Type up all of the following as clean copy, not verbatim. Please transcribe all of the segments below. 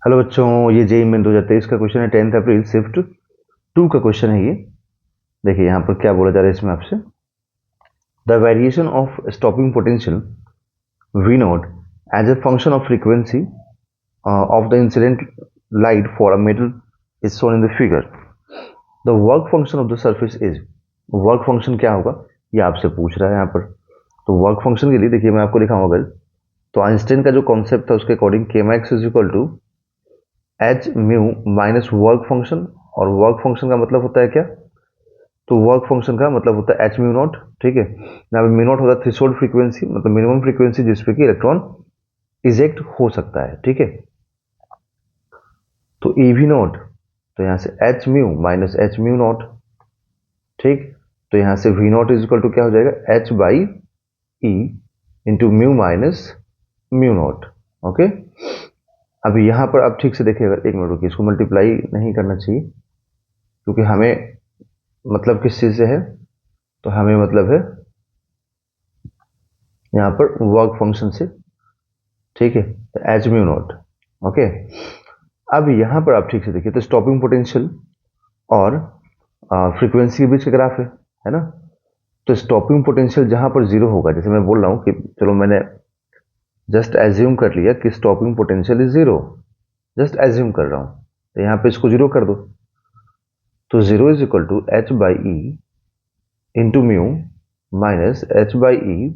Hello बच्चों, ये JEE main 2023 का क्वेश्चन है। 10 अप्रैल शिफ्ट 2 का क्वेश्चन है ये। देखिए यहाँ पर क्या बोला जा रहा है इसमें आपसे। The variation of stopping potential V naught as a function of frequency of the incident light for a metal is shown in the figure. The work function of the surface is, work function क्या होगा ये आपसे पूछ रहा है यहाँ पर। तो वर्क फंक्शन के लिए देखिए मैं आपको दिखाऊंगा अगर, तो आइंस्टाइन का जो कॉन्सेप्ट था उसके अकॉर्डिंग के max is equal to H mu minus work function. और वर्क फंक्शन का मतलब होता है क्या, तो वर्क फंक्शन का मतलब होता है एच म्यू नॉट। ठीक है, यहाँ पे म्यू नॉट होता है थ्रेशोल्ड फ्रीक्वेंसी, मतलब मिनिमम फ्रीक्वेंसी जिसपे कि इलेक्ट्रॉन इजेक्ट हो सकता है। ठीक है, तो ई वी नॉट, तो यहाँ से H mu minus H mu naught. ठीक, तो यहाँ से V naught is equal to क्या हो जाएगा, H by E into mu minus mu naught. Okay, अब यहाँ पर आप ठीक से देखिएगा, एक मिनट रुकिए, इसको मल्टीप्लाई नहीं करना चाहिए क्योंकि हमें मतलब किस चीज से है, तो हमें मतलब है यहाँ पर वर्क फंक्शन से। ठीक है, तो एच म्यू नॉट। ओके, अब यहाँ पर आप ठीक से देखिए, तो स्टॉपिंग पोटेंशियल और फ्रीक्वेंसी के बीच का ग्राफ है ना। तो स्टॉपिंग पोटेंशियल जहां पर जीरो होगा, जैसे मैं बोल रहा हूँ कि चलो मैंने जस्ट एज्यूम कर लिया कि stopping potential is zero, just assume कर रहा हूँ, तो यहाँ पे इसको जीरो कर दो, तो zero is equal to H by E into mu minus H by E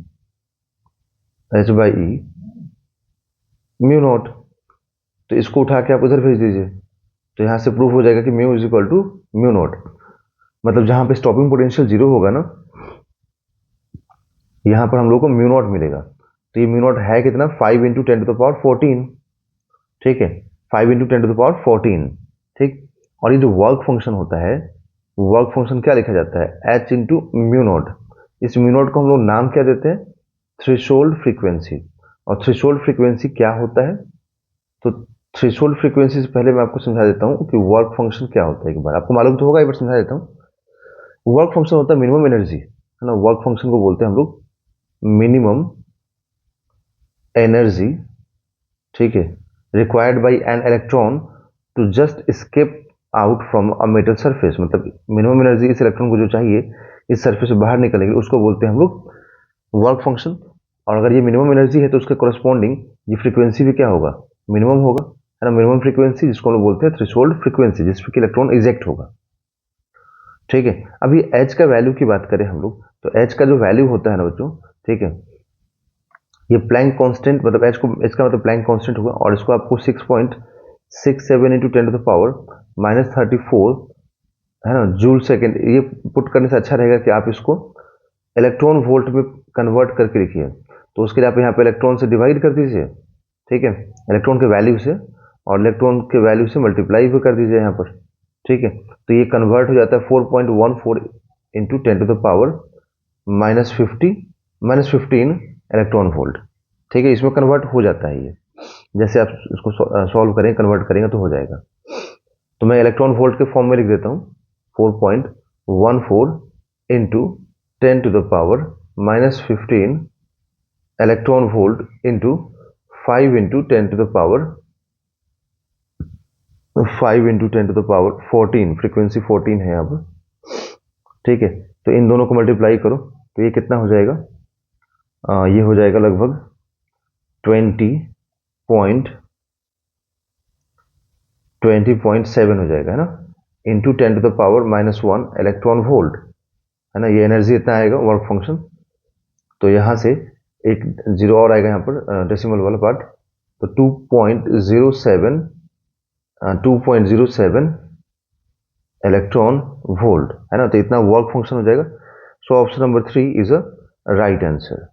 mu naught. तो इसको उठा के आप उधर भेज दीजिए, तो यहाँ से प्रूफ हो जाएगा कि mu is equal to mu naught. मतलब जहां पे स्टॉपिंग पोटेंशियल जीरो होगा ना, यहाँ पर हम लोग को म्यू नॉट मिलेगा। तो ये म्यू नॉट है कितना, 5 इंटू 10 टू द पावर 14। ठीक है, 5 इंटू 10 टू द पावर 14। ठीक, और ये जो वर्क फंक्शन होता है, वर्क फंक्शन क्या लिखा जाता है, एच इंटू म्यू नॉट। इस म्यू नॉट को हम लोग नाम क्या देते हैं, थ्रेशोल्ड फ्रीक्वेंसी। और थ्रेशोल्ड फ्रीक्वेंसी क्या होता है, तो थ्रेशोल्ड फ्रीक्वेंसी से पहले मैं आपको समझा देता हूँ कि वर्क फंक्शन क्या होता है। एक बार आपको मालूम तो होगा, एक बार समझा देता हूँ। वर्क फंक्शन होता है मिनिमम एनर्जी, है ना। वर्क फंक्शन को बोलते हैं हम लोग मिनिमम एनर्जी। ठीक है, required by an electron to just escape out from a metal surface. मतलब मिनिमम एनर्जी इस इलेक्ट्रॉन को जो चाहिए इस सरफेस से बाहर निकलेगी, उसको बोलते हैं हम लोग वर्क फंक्शन। और अगर ये मिनिमम एनर्जी है तो उसके कोरस्पॉन्डिंग ये फ्रीक्वेंसी भी क्या होगा, मिनिमम होगा, है ना। मिनिमम फ्रीक्वेंसी जिसको हम लोग बोलते हैं थ्रेशोल्ड फ्रीक्वेंसी, जिसपे कि इलेक्ट्रॉन इजेक्ट होगा। ठीक है, अब ये एच का वैल्यू की बात करें हम लोग, तो एच का जो वैल्यू होता है ना बच्चों, ठीक है, ये प्लैंक कांस्टेंट, मतलब एच को, एच का मतलब प्लैंक कांस्टेंट होगा, और इसको आपको 6.67 into 10 to the power minus 34, है ना, जूल सेकेंड, ये पुट करने से अच्छा रहेगा कि आप इसको इलेक्ट्रॉन वोल्ट में कन्वर्ट करके लिखिए। तो उसके लिए आप यहाँ पे इलेक्ट्रॉन से डिवाइड कर दीजिए, ठीक है, इलेक्ट्रॉन के वैल्यू से, और इलेक्ट्रॉन के वैल्यू से मल्टीप्लाई भी कर दीजिए यहाँ पर। ठीक है, तो ये कन्वर्ट हो जाता है 4.14 into 10 to the power minus 15 electron volt. ठीक है, इसमें कन्वर्ट हो जाता है ये, जैसे आप इसको सॉल्व करेंगे, कन्वर्ट करेंगे तो हो जाएगा। तो मैं इलेक्ट्रॉन वोल्ट के फॉर्म में लिख देता हूँ 4.14 into 10 to the power minus 15 electron volt into 5 into 10 to the power 5 into 10 to the power 14, frequency 14 है यहाँ पर। ठीक है, तो इन दोनों को मल्टीप्लाई करो तो ये कितना हो जाएगा, ये हो जाएगा लगभग 20.7 हो जाएगा, है ना, into 10 to the power minus 1 electron volt, है ना। ये एनर्जी इतना आएगा वर्क फंक्शन। तो यहाँ से एक जीरो और आएगा यहाँ पर, डेसिमल वाला पार्ट, तो 2.07 इलेक्ट्रॉन वोल्ट, है ना। तो इतना वर्क फंक्शन हो जाएगा। So option number 3 is a right answer.